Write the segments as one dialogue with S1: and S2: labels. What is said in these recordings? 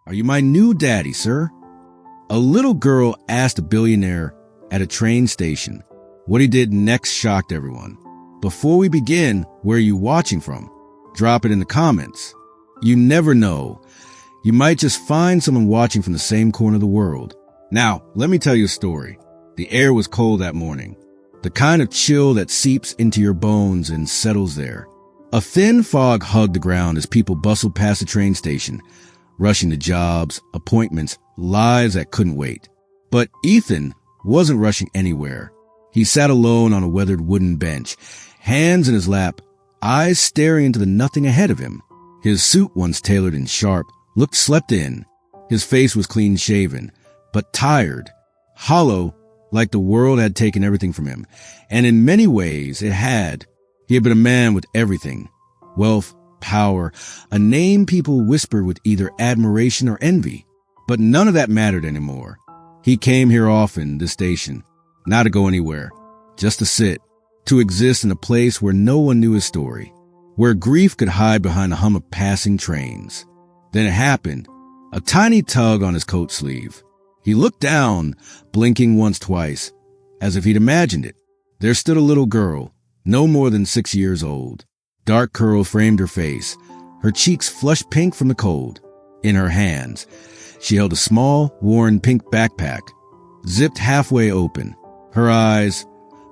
S1: Are you my new daddy, sir? A little girl asked a billionaire at a train station. What he did next shocked everyone. Before we begin, where are you watching from? Drop it in the comments. You never know. You might just find someone watching from the same corner of the world. Now, let me tell you a story. The air was cold that morning. The kind of chill that seeps into your bones and settles there. A thin fog hugged the ground as people bustled past the train station, rushing to jobs, appointments, lives that couldn't wait. But Ethan wasn't rushing anywhere. He sat alone on a weathered wooden bench, hands in his lap, eyes staring into the nothing ahead of him. His suit, once tailored and sharp, looked slept in. His face was clean-shaven, but tired, hollow, like the world had taken everything from him. And in many ways, it had. He had been a man with everything. Wealth, power, a name people whispered with either admiration or envy. But none of that mattered anymore. He came here often, this station, not to go anywhere, just to sit, to exist in a place where no one knew his story, where grief could hide behind the hum of passing trains. Then it happened, a tiny tug on his coat sleeve. He looked down, blinking once, twice, as if he'd imagined it. There stood a little girl, no more than 6 years old. Dark curls framed her face, her cheeks flushed pink from the cold. In her hands, she held a small, worn pink backpack, zipped halfway open. Her eyes,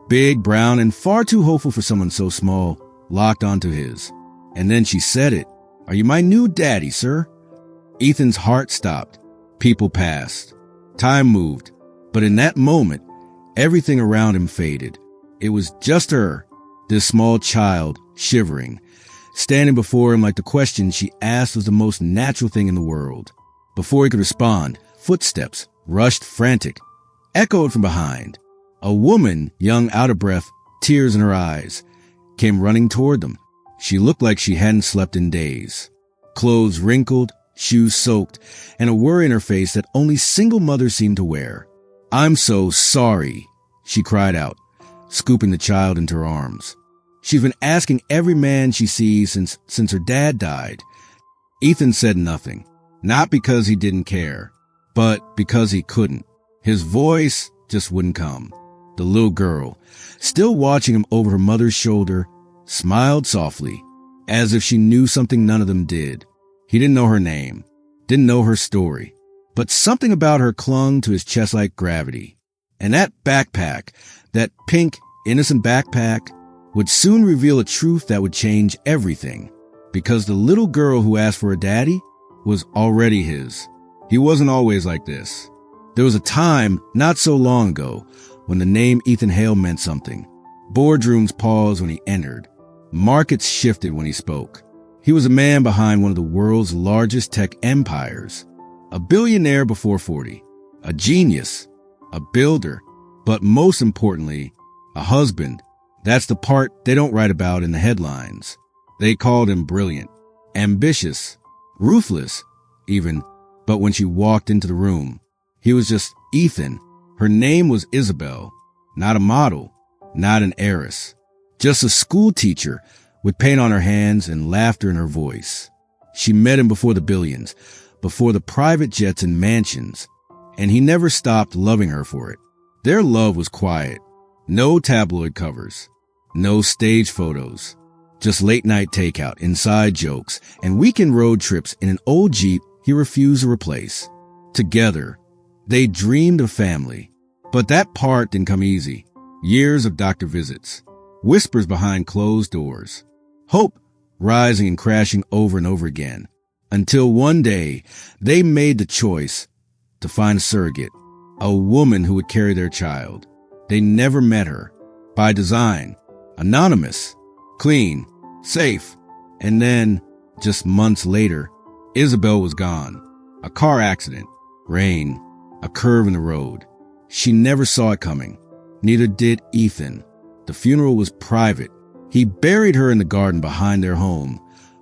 S1: big, brown, and far too hopeful for someone so small, locked onto his. And then she said it. Are you my new daddy, sir? Ethan's heart stopped. People passed. Time moved. But in that moment, everything around him faded. It was just her, this small child, shivering, standing before him like the question she asked was the most natural thing in the world. Before he could respond, footsteps, rushed, frantic, echoed from behind. A woman, young, out of breath, tears in her eyes, came running toward them. She looked like she hadn't slept in days. Clothes wrinkled, shoes soaked, and a worry in her face that only single mothers seemed to wear. I'm so sorry, she cried out, scooping the child into her arms. She's been asking every man she sees since her dad died. Ethan said nothing, not because he didn't care, but because he couldn't. His voice just wouldn't come. The little girl, still watching him over her mother's shoulder, smiled softly, as if she knew something none of them did. He didn't know her name, didn't know her story, but something about her clung to his chest like gravity. And that backpack, that pink, innocent backpack, would soon reveal a truth that would change everything, because the little girl who asked for a daddy was already his. He wasn't always like this. There was a time, not so long ago, when the name Ethan Hale meant something. Boardrooms paused when he entered. Markets shifted when he spoke. He was a man behind one of the world's largest tech empires. A billionaire before 40. A genius. A builder. But most importantly, a husband. That's the part they don't write about in the headlines. They called him brilliant, ambitious, ruthless, even. But when she walked into the room, he was just Ethan. Her name was Isabel, not a model, not an heiress, just a school teacher with paint on her hands and laughter in her voice. She met him before the billions, before the private jets and mansions, and he never stopped loving her for it. Their love was quiet. No tabloid covers, no stage photos, just late-night takeout, inside jokes, and weekend road trips in an old Jeep he refused to replace. Together, they dreamed of family. But that part didn't come easy. Years of doctor visits, whispers behind closed doors, hope rising and crashing over and over again, until one day they made the choice to find a surrogate, a woman who would carry their child. They never met her. By design, anonymous, clean, safe. And then, just months later, Isabel was gone. A car accident, rain, a curve in the road. She never saw it coming. Neither did Ethan. The funeral was private. He buried her in the garden behind their home,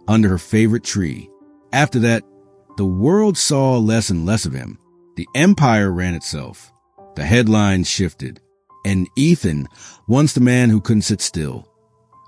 S1: under her favorite tree. After that, the world saw less and less of him. The empire ran itself. The headlines shifted. And Ethan, once the man who couldn't sit still,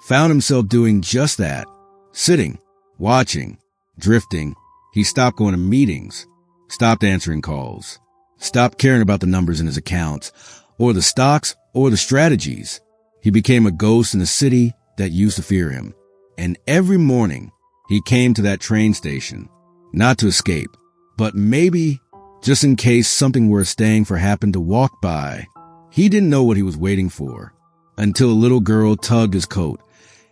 S1: found himself doing just that. Sitting, watching, drifting. He stopped going to meetings. stopped answering calls, stopped caring about the numbers in his accounts, or the stocks, or the strategies. He became a ghost in a city that used to fear him. And every morning, he came to that train station, not to escape, but maybe, just in case something worth staying for happened to walk by. He didn't know what he was waiting for, until a little girl tugged his coat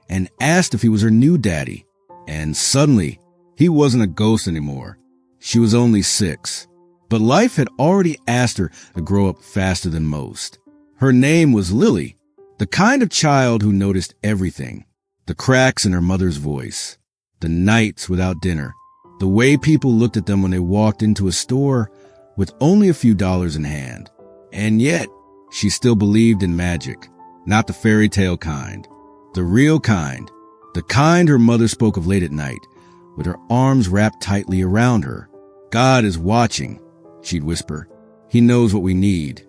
S1: and asked if he was her new daddy. And suddenly, he wasn't a ghost anymore. She was only 6. But life had already asked her to grow up faster than most. Her name was Lily, the kind of child who noticed everything. The cracks in her mother's voice, the nights without dinner, the way people looked at them when they walked into a store with only a few dollars in hand. And yet, she still believed in magic, not the fairy tale kind, the real kind, the kind her mother spoke of late at night, with her arms wrapped tightly around her. God is watching, she'd whisper. He knows what we need.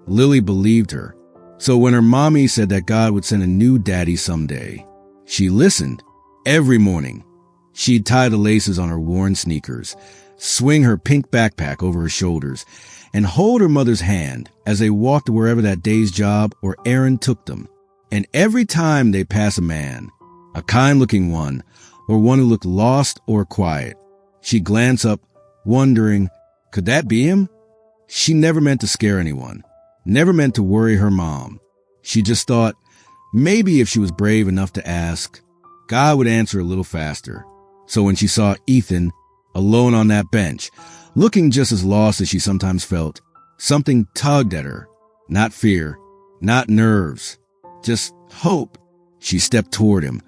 S1: Lily believed her. So when her mommy said that God would send a new daddy someday, she listened. Every morning, she'd tie the laces on her worn sneakers, swing her pink backpack over her shoulders, and hold her mother's hand as they walked to wherever that day's job or errand took them. And every time they pass a man, a kind-looking one, or one who looked lost or quiet, she'd glance up, wondering, could that be him? She never meant to scare anyone, never meant to worry her mom. She just thought, maybe if she was brave enough to ask, God would answer a little faster. So when she saw Ethan, alone on that bench, looking just as lost as she sometimes felt, something tugged at her. Not fear, not nerves, just hope. She stepped toward him,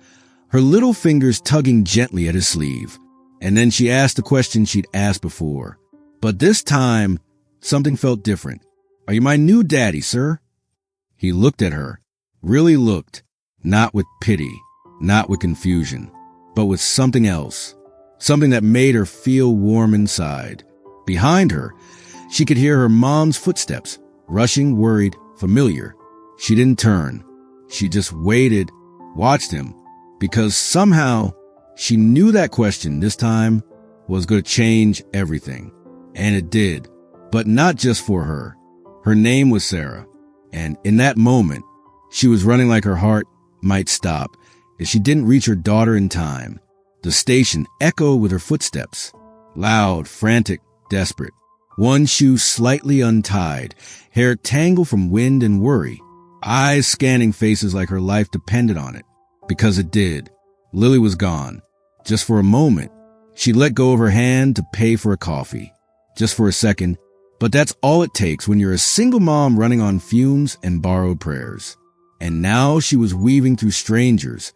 S1: her little fingers tugging gently at his sleeve. And then she asked the question she'd asked before. But this time, something felt different. Are you my new daddy, sir? He looked at her, really looked, not with pity, not with confusion, but with something else, something that made her feel warm inside. Behind her, she could hear her mom's footsteps, rushing, worried, familiar. She didn't turn. She just waited, watched him, because somehow she knew that question this time was going to change everything. And it did, but not just for her. Her name was Sarah, and in that moment, she was running like her heart might stop if she didn't reach her daughter in time. The station echoed with her footsteps, loud, frantic, desperate. One shoe slightly untied, hair tangled from wind and worry, eyes scanning faces like her life depended on it. Because it did. Lily was gone. Just for a moment, she let go of her hand to pay for a coffee. Just for a second, but that's all it takes when you're a single mom running on fumes and borrowed prayers. And now she was weaving through strangers,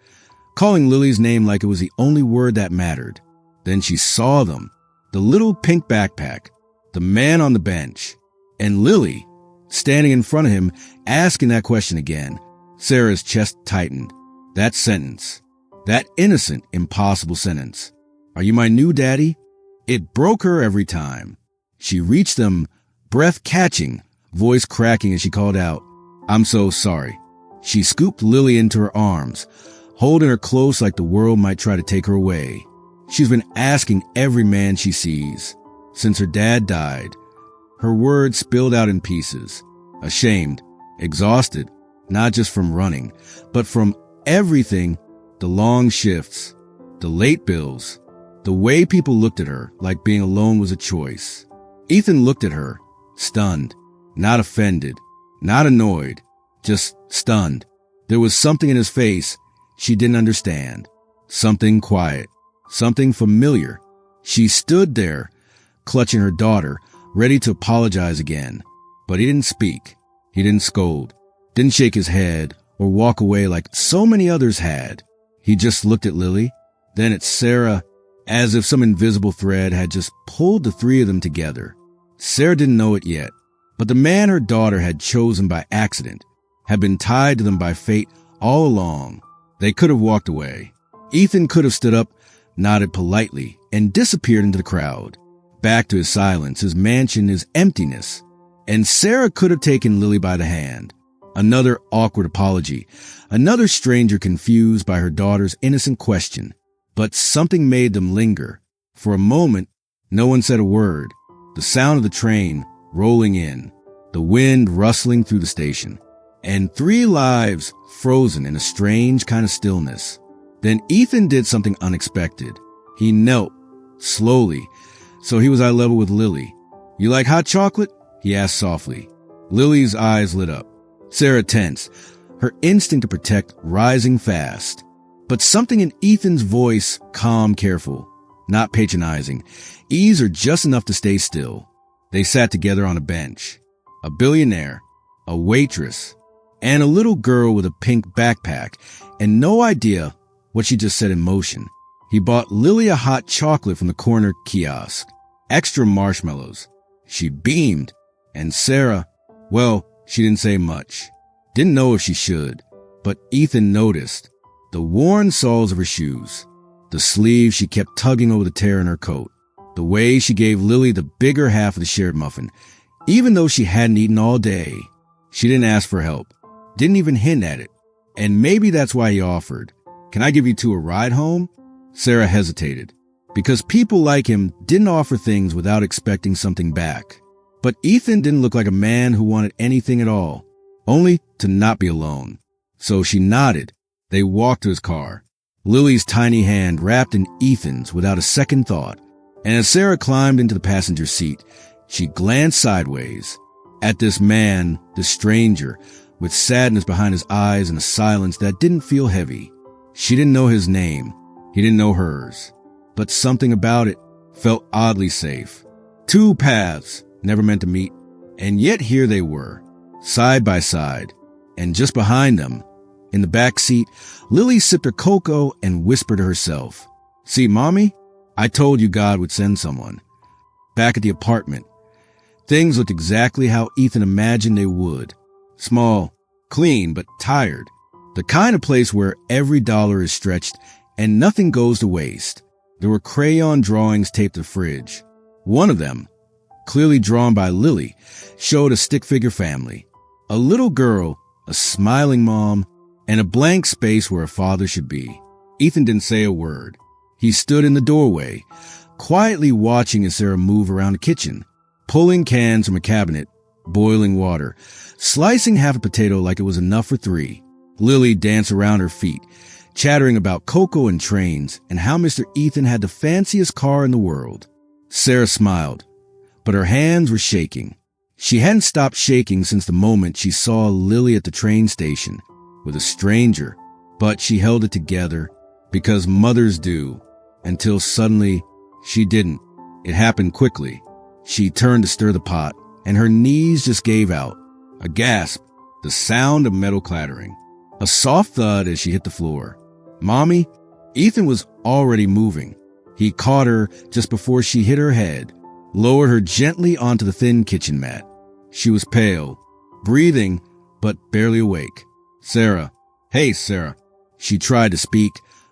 S1: calling Lily's name like it was the only word that mattered. Then she saw them, the little pink backpack, the man on the bench, and Lily, standing in front of him, asking that question again. Sarah's chest tightened. That sentence, that innocent, impossible sentence. Are you my new daddy? It broke her every time. She reached them, breath catching, voice cracking as she called out, I'm so sorry. She scooped Lily into her arms, holding her close like the world might try to take her away. She's been asking every man she sees since her dad died. Her words spilled out in pieces, ashamed, exhausted, not just from running, but from everything, the long shifts, the late bills, the way people looked at her like being alone was a choice. Ethan looked at her, stunned, not offended, not annoyed, just stunned. There was something in his face she didn't understand, something quiet, something familiar. She stood there, clutching her daughter, ready to apologize again. But he didn't speak. He didn't scold, didn't shake his head or walk away like so many others had. He just looked at Lily, then at Sarah, as if some invisible thread had just pulled the three of them together. Sarah didn't know it yet, but the man her daughter had chosen by accident had been tied to them by fate all along. They could have walked away. Ethan could have stood up, nodded politely, and disappeared into the crowd, back to his silence, his mansion, his emptiness. And Sarah could have taken Lily by the hand. Another awkward apology, another stranger confused by her daughter's innocent question. But something made them linger. For a moment, no one said a word. the sound of the train rolling in, the wind rustling through the station, and 3 lives frozen in a strange kind of stillness. Then Ethan did something unexpected. He knelt, slowly, so he was eye level with Lily. "You like hot chocolate?" he asked softly. Lily's eyes lit up. Sarah tensed, her instinct to protect rising fast. But something in Ethan's voice, calm, careful, not patronizing, eased her just enough to stay still. They sat together on a bench. A billionaire, a waitress, and a little girl with a pink backpack, and no idea what she just set in motion. He bought Lily a hot chocolate from the corner kiosk. Extra marshmallows. She beamed. And Sarah, well, she didn't say much. Didn't know if she should. But Ethan noticed. The worn soles of her shoes. The sleeve she kept tugging over the tear in her coat. The way she gave Lily the bigger half of the shared muffin. Even though she hadn't eaten all day. She didn't ask for help. Didn't even hint at it. And maybe that's why he offered. "Can I give you 2 a ride home?" Sarah hesitated. Because people like him didn't offer things without expecting something back. But Ethan didn't look like a man who wanted anything at all. Only to not be alone. So she nodded. They walked to his car. Lily's tiny hand wrapped in Ethan's without a second thought. And as Sarah climbed into the passenger seat, she glanced sideways at this man, this stranger, with sadness behind his eyes and a silence that didn't feel heavy. She didn't know his name. He didn't know hers. But something about it felt oddly safe. 2 paths, never meant to meet. And yet here they were, side by side. And just behind them, in the back seat, Lily sipped her cocoa and whispered to herself, "See, Mommy, I told you God would send someone." Back at the apartment, things looked exactly how Ethan imagined they would. Small, clean, but tired. The kind of place where every dollar is stretched and nothing goes to waste. There were crayon drawings taped to the fridge. One of them, clearly drawn by Lily, showed a stick figure family. A little girl, a smiling mom, and a blank space where a father should be. Ethan didn't say a word. He stood in the doorway, quietly watching as Sarah moved around the kitchen, pulling cans from a cabinet, boiling water, slicing half a potato like it was enough for 3. Lily danced around her feet, chattering about cocoa and trains and how Mr. Ethan had the fanciest car in the world. Sarah smiled, but her hands were shaking. She hadn't stopped shaking since the moment she saw Lily at the train station with a stranger, but she held it together because mothers do, until suddenly she didn't. It happened quickly. She turned to stir the pot, and her knees just gave out. A gasp, the sound of metal clattering. A soft thud as she hit the floor. "Mommy?" Ethan was already moving. He caught her just before she hit her head, lowered her gently onto the thin kitchen mat. She was pale, breathing, but barely awake. "Sarah." "Hey, Sarah." She tried to speak,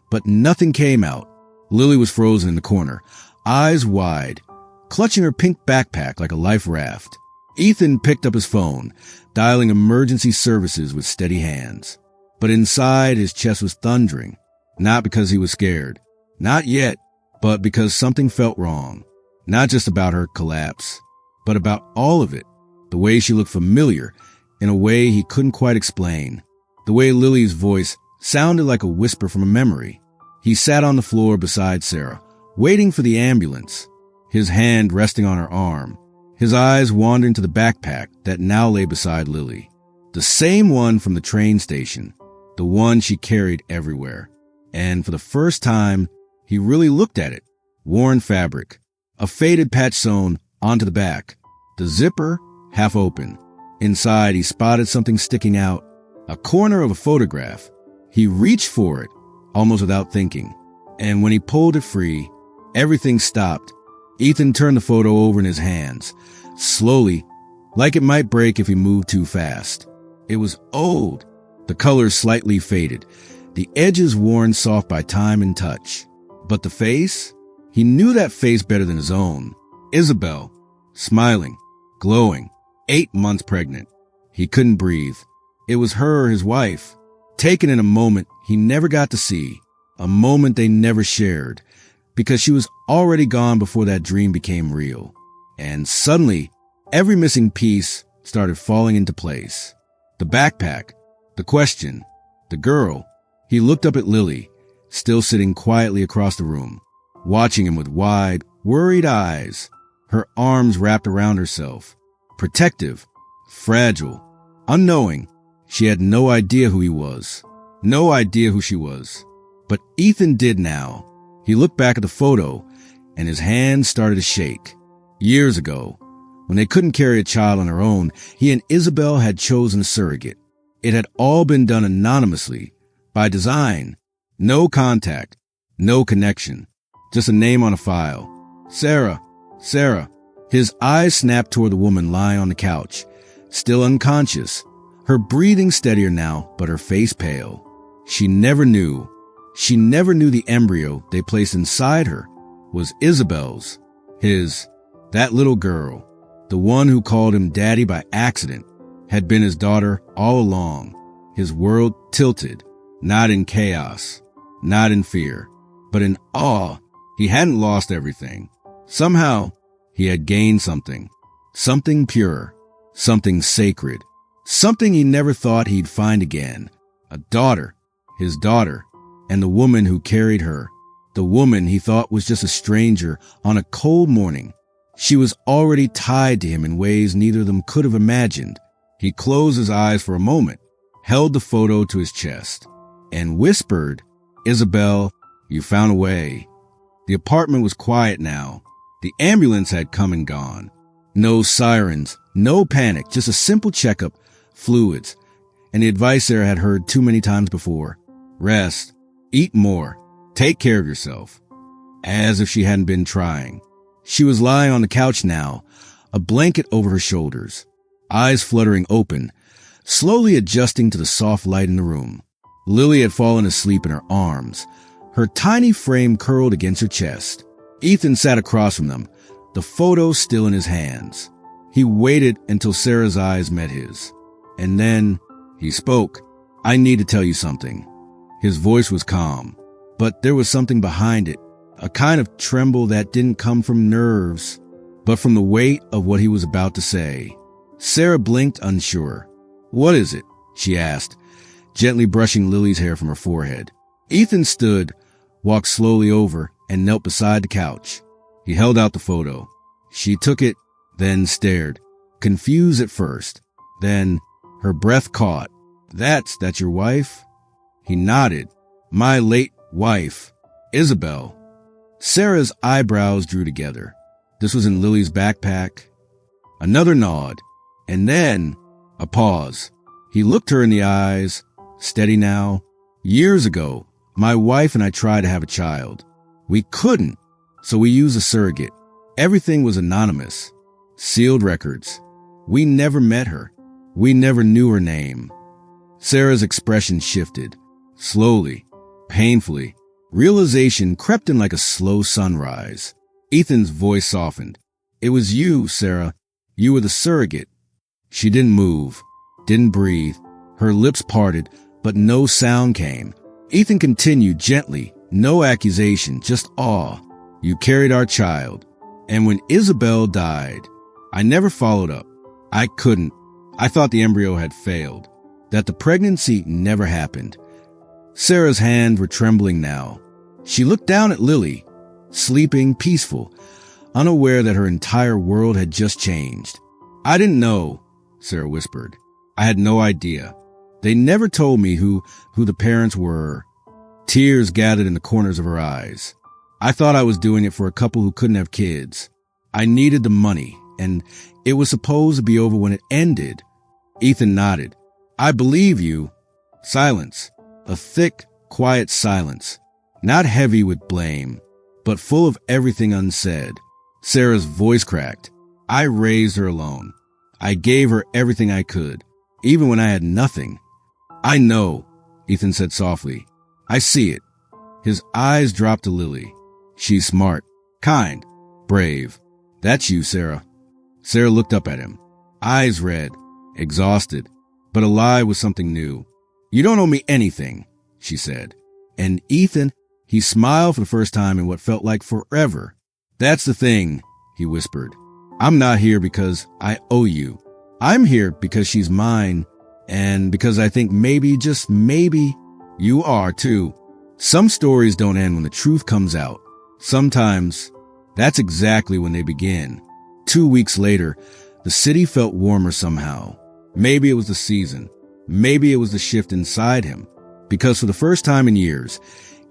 S1: but nothing came out. Lily was frozen in the corner, eyes wide, clutching her pink backpack like a life raft. Ethan picked up his phone, dialing emergency services with steady hands. But inside, his chest was thundering, not because he was scared. Not yet, but because something felt wrong. Not just about her collapse, but about all of it. The way she looked familiar, in a way he couldn't quite explain. The way Lily's voice sounded like a whisper from a memory. He sat on the floor beside Sarah, waiting for the ambulance, his hand resting on her arm, his eyes wandering to the backpack that now lay beside Lily. The same one from the train station, the one she carried everywhere. And for the first time, he really looked at it. Worn fabric, a faded patch sewn onto the back, the zipper half open. Inside, he spotted something sticking out, a corner of a photograph. He reached for it, almost without thinking. And when he pulled it free, everything stopped. Ethan turned the photo over in his hands, slowly, like it might break if he moved too fast. It was old, the colors slightly faded, the edges worn soft by time and touch. But the face? He knew that face better than his own. Isabel, smiling, glowing, 8 months pregnant. He couldn't breathe. It was her, his wife, taken in a moment he never got to see, a moment they never shared, because she was already gone before that dream became real. And suddenly, every missing piece started falling into place. The backpack, the question, the girl. He looked up at Lily, still sitting quietly across the room, watching him with wide, worried eyes, her arms wrapped around herself, protective, fragile, unknowing. She had no idea who he was, no idea who she was. But Ethan did now. He looked back at the photo, and his hands started to shake. Years ago, when they couldn't carry a child on their own, he and Isabel had chosen a surrogate. It had all been done anonymously, by design. No contact, no connection, just a name on a file. Sarah, Sarah. His eyes snapped toward the woman lying on the couch, still unconscious, her breathing steadier now, but her face pale. She never knew the embryo they placed inside her was Isabel's, that little girl, the one who called him daddy by accident, had been his daughter all along. His world tilted, not in chaos, not in fear, but in awe. He hadn't lost everything. Somehow, he had gained something pure, something sacred, something he never thought he'd find again. A daughter, his daughter, and the woman who carried her, the woman he thought was just a stranger on a cold morning. She was already tied to him in ways neither of them could have imagined. He closed his eyes for a moment, held the photo to his chest, and whispered, "Isabel, you found a way." The apartment was quiet now. The ambulance had come and gone. No sirens, no panic, just a simple checkup, fluids, and the advice Sarah had heard too many times before. Rest, eat more, take care of yourself. As if she hadn't been trying. She was lying on the couch now, a blanket over her shoulders, eyes fluttering open, slowly adjusting to the soft light in the room. Lily had fallen asleep in her arms, her tiny frame curled against her chest. Ethan sat across from them, the photo still in his hands. He waited until Sarah's eyes met his. And then he spoke. "I need to tell you something." His voice was calm, but there was something behind it, a kind of tremble that didn't come from nerves, but from the weight of what he was about to say. Sarah blinked, unsure. "What is it?" she asked, gently brushing Lily's hair from her forehead. Ethan stood, walked slowly over, and knelt beside the couch. He held out the photo. She took it, then stared, confused at first. Then her breath caught. That's your wife?" He nodded. "My late wife, Isabel." Sarah's eyebrows drew together. This was in Lily's backpack. Another nod, and then a pause. He looked her in the eyes, steady now. "Years ago, my wife and I tried to have a child. We couldn't, so we used a surrogate. Everything was anonymous. Sealed records. We never met her. We never knew her name." Sarah's expression shifted. Slowly, painfully. Realization crept in like a slow sunrise. Ethan's voice softened. "It was you, Sarah. You were the surrogate." She didn't move, didn't breathe. Her lips parted, but no sound came. Ethan continued gently, no accusation, just awe. "You carried our child. And when Isabel died, I never followed up. I couldn't. I thought the embryo had failed, that the pregnancy never happened." Sarah's hands were trembling now. She looked down at Lily, sleeping, peaceful, unaware that her entire world had just changed. "I didn't know," Sarah whispered. "I had no idea. They never told me who the parents were." Tears gathered in the corners of her eyes. "I thought I was doing it for a couple who couldn't have kids. I needed the money, and it was supposed to be over when it ended." Ethan nodded. "I believe you." Silence. A thick, quiet silence. Not heavy with blame, but full of everything unsaid. Sarah's voice cracked. "I raised her alone. I gave her everything I could, even when I had nothing." "I know," Ethan said softly. "I see it." His eyes dropped to Lily. "She's smart, kind, brave. That's you, Sarah." Sarah looked up at him, eyes red, exhausted, but alive with something new. "You don't owe me anything," she said. And Ethan, he smiled for the first time in what felt like forever. "That's the thing," he whispered. I'm not here because I owe you. I'm here because she's mine, and because I think maybe, just maybe, you are too. Some stories don't end when the truth comes out. Sometimes, that's exactly when they begin. 2 weeks later, the city felt warmer somehow. Maybe it was the season. Maybe it was the shift inside him. Because for the first time in years,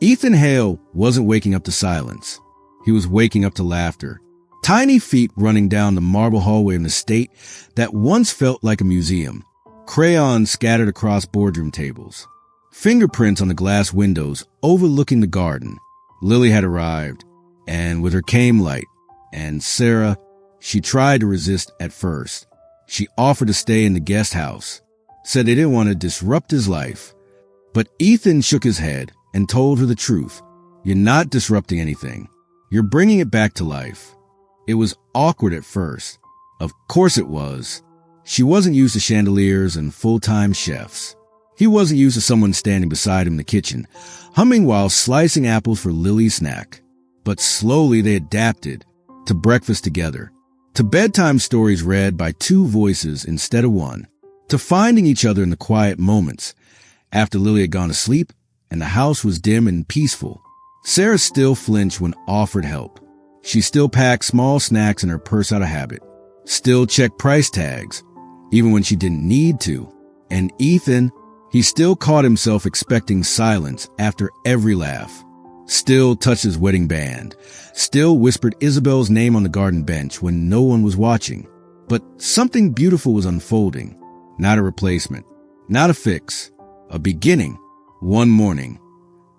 S1: Ethan Hale wasn't waking up to silence. He was waking up to laughter. Tiny feet running down the marble hallway in the state that once felt like a museum. Crayons scattered across boardroom tables. Fingerprints on the glass windows overlooking the garden. Lily had arrived, and with her came light. And Sarah, she tried to resist at first. She offered to stay in the guest house, said they didn't want to disrupt his life. But Ethan shook his head and told her the truth. You're not disrupting anything. You're bringing it back to life. It was awkward at first. Of course it was. She wasn't used to chandeliers and full-time chefs. He wasn't used to someone standing beside him in the kitchen, humming while slicing apples for Lily's snack. But slowly they adapted to breakfast together, to bedtime stories read by two voices instead of one, to finding each other in the quiet moments after Lily had gone to sleep and the house was dim and peaceful. Sarah still flinched when offered help. She still packed small snacks in her purse out of habit, still checked price tags, even when she didn't need to. And Ethan, he still caught himself expecting silence after every laugh, still touched his wedding band, still whispered Isabel's name on the garden bench when no one was watching. But something beautiful was unfolding, not a replacement, not a fix, a beginning. One morning,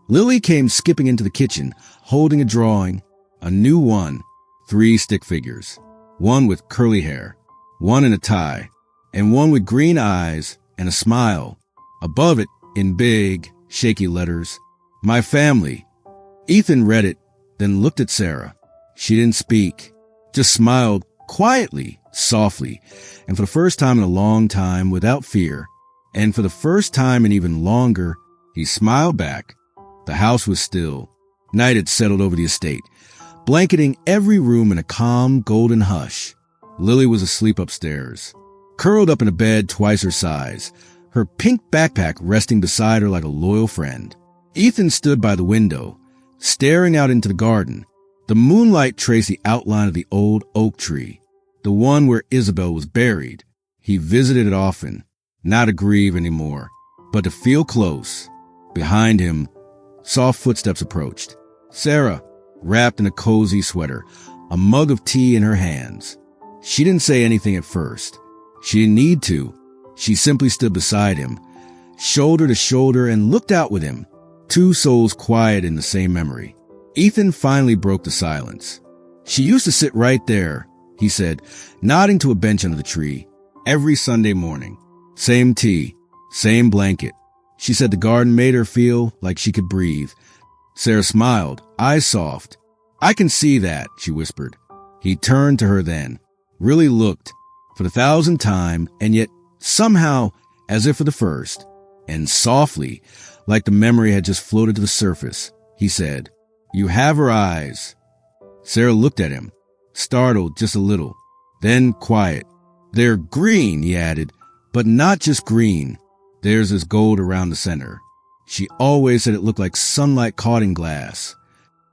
S1: Lily came skipping into the kitchen, holding a drawing, a new one, 3 stick figures, one with curly hair, one in a tie, and one with green eyes and a smile. Above it, in big, shaky letters, "My family." Ethan read it, then looked at Sarah. She didn't speak, just smiled quietly, softly, and for the first time in a long time, without fear. And for the first time in even longer, he smiled back. The house was still. Night had settled over the estate, blanketing every room in a calm, golden hush. Lily was asleep upstairs, curled up in a bed twice her size, her pink backpack resting beside her like a loyal friend. Ethan stood by the window, staring out into the garden. The moonlight traced the outline of the old oak tree, the one where Isabel was buried. He visited it often, not to grieve anymore, but to feel close. Behind him, soft footsteps approached. Sarah, wrapped in a cozy sweater, a mug of tea in her hands. She didn't say anything at first. She didn't need to. She simply stood beside him, shoulder to shoulder, and looked out with him, two souls quiet in the same memory. Ethan finally broke the silence. "She used to sit right there," he said, nodding to a bench under the tree, "every Sunday morning. Same tea, same blanket. She said the garden made her feel like she could breathe." Sarah smiled, eyes soft. "I can see that," she whispered. He turned to her then, really looked, for the 1,000th time, and yet somehow as if for the first, and softly, like the memory had just floated to the surface, he said, "You have her eyes." Sarah looked at him, startled just a little, then quiet. "They're green," he added, "but not just green. There's this gold around the center." She always said it looked like sunlight caught in glass.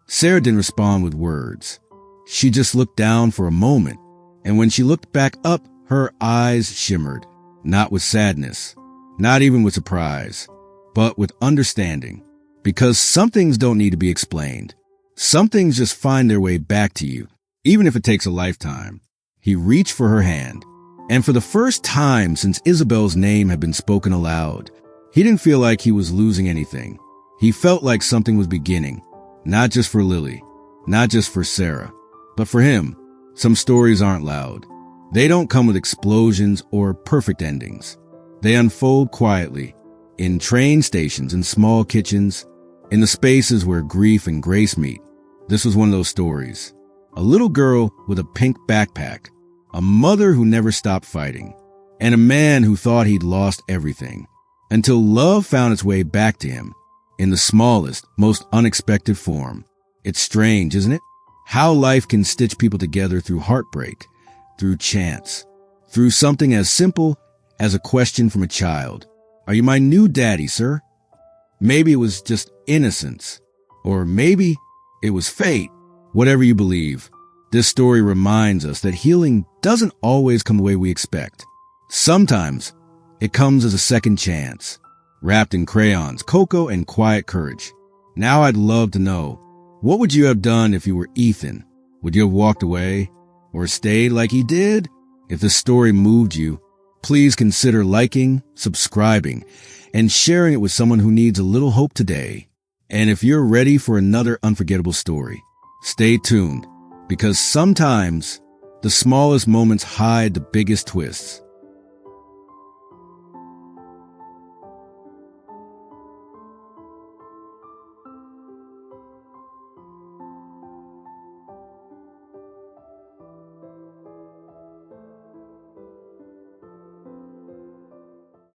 S1: Sarah didn't respond with words. She just looked down for a moment, and when she looked back up, her eyes shimmered, not with sadness, not even with surprise, but with understanding. Because some things don't need to be explained. Some things just find their way back to you, even if it takes a lifetime. He reached for her hand, and for the first time since Isabel's name had been spoken aloud, he didn't feel like he was losing anything. He felt like something was beginning, not just for Lily, not just for Sarah, but for him. Some stories aren't loud. They don't come with explosions or perfect endings. They unfold quietly, in train stations, in small kitchens, in the spaces where grief and grace meet. This was one of those stories. A little girl with a pink backpack, a mother who never stopped fighting, and a man who thought he'd lost everything, until love found its way back to him, in the smallest, most unexpected form. It's strange, isn't it? How life can stitch people together through heartbreak, through chance, through something as simple as a question from a child. Are you my new daddy, sir? Maybe it was just innocence, or maybe it was fate. Whatever you believe, this story reminds us that healing doesn't always come the way we expect. Sometimes it comes as a second chance, wrapped in crayons, cocoa, and quiet courage. Now I'd love to know, what would you have done if you were Ethan? Would you have walked away or stayed like he did? If the story moved you, please consider liking, subscribing, and sharing it with someone who needs a little hope today. And if you're ready for another unforgettable story, stay tuned, because sometimes the smallest moments hide the biggest twists.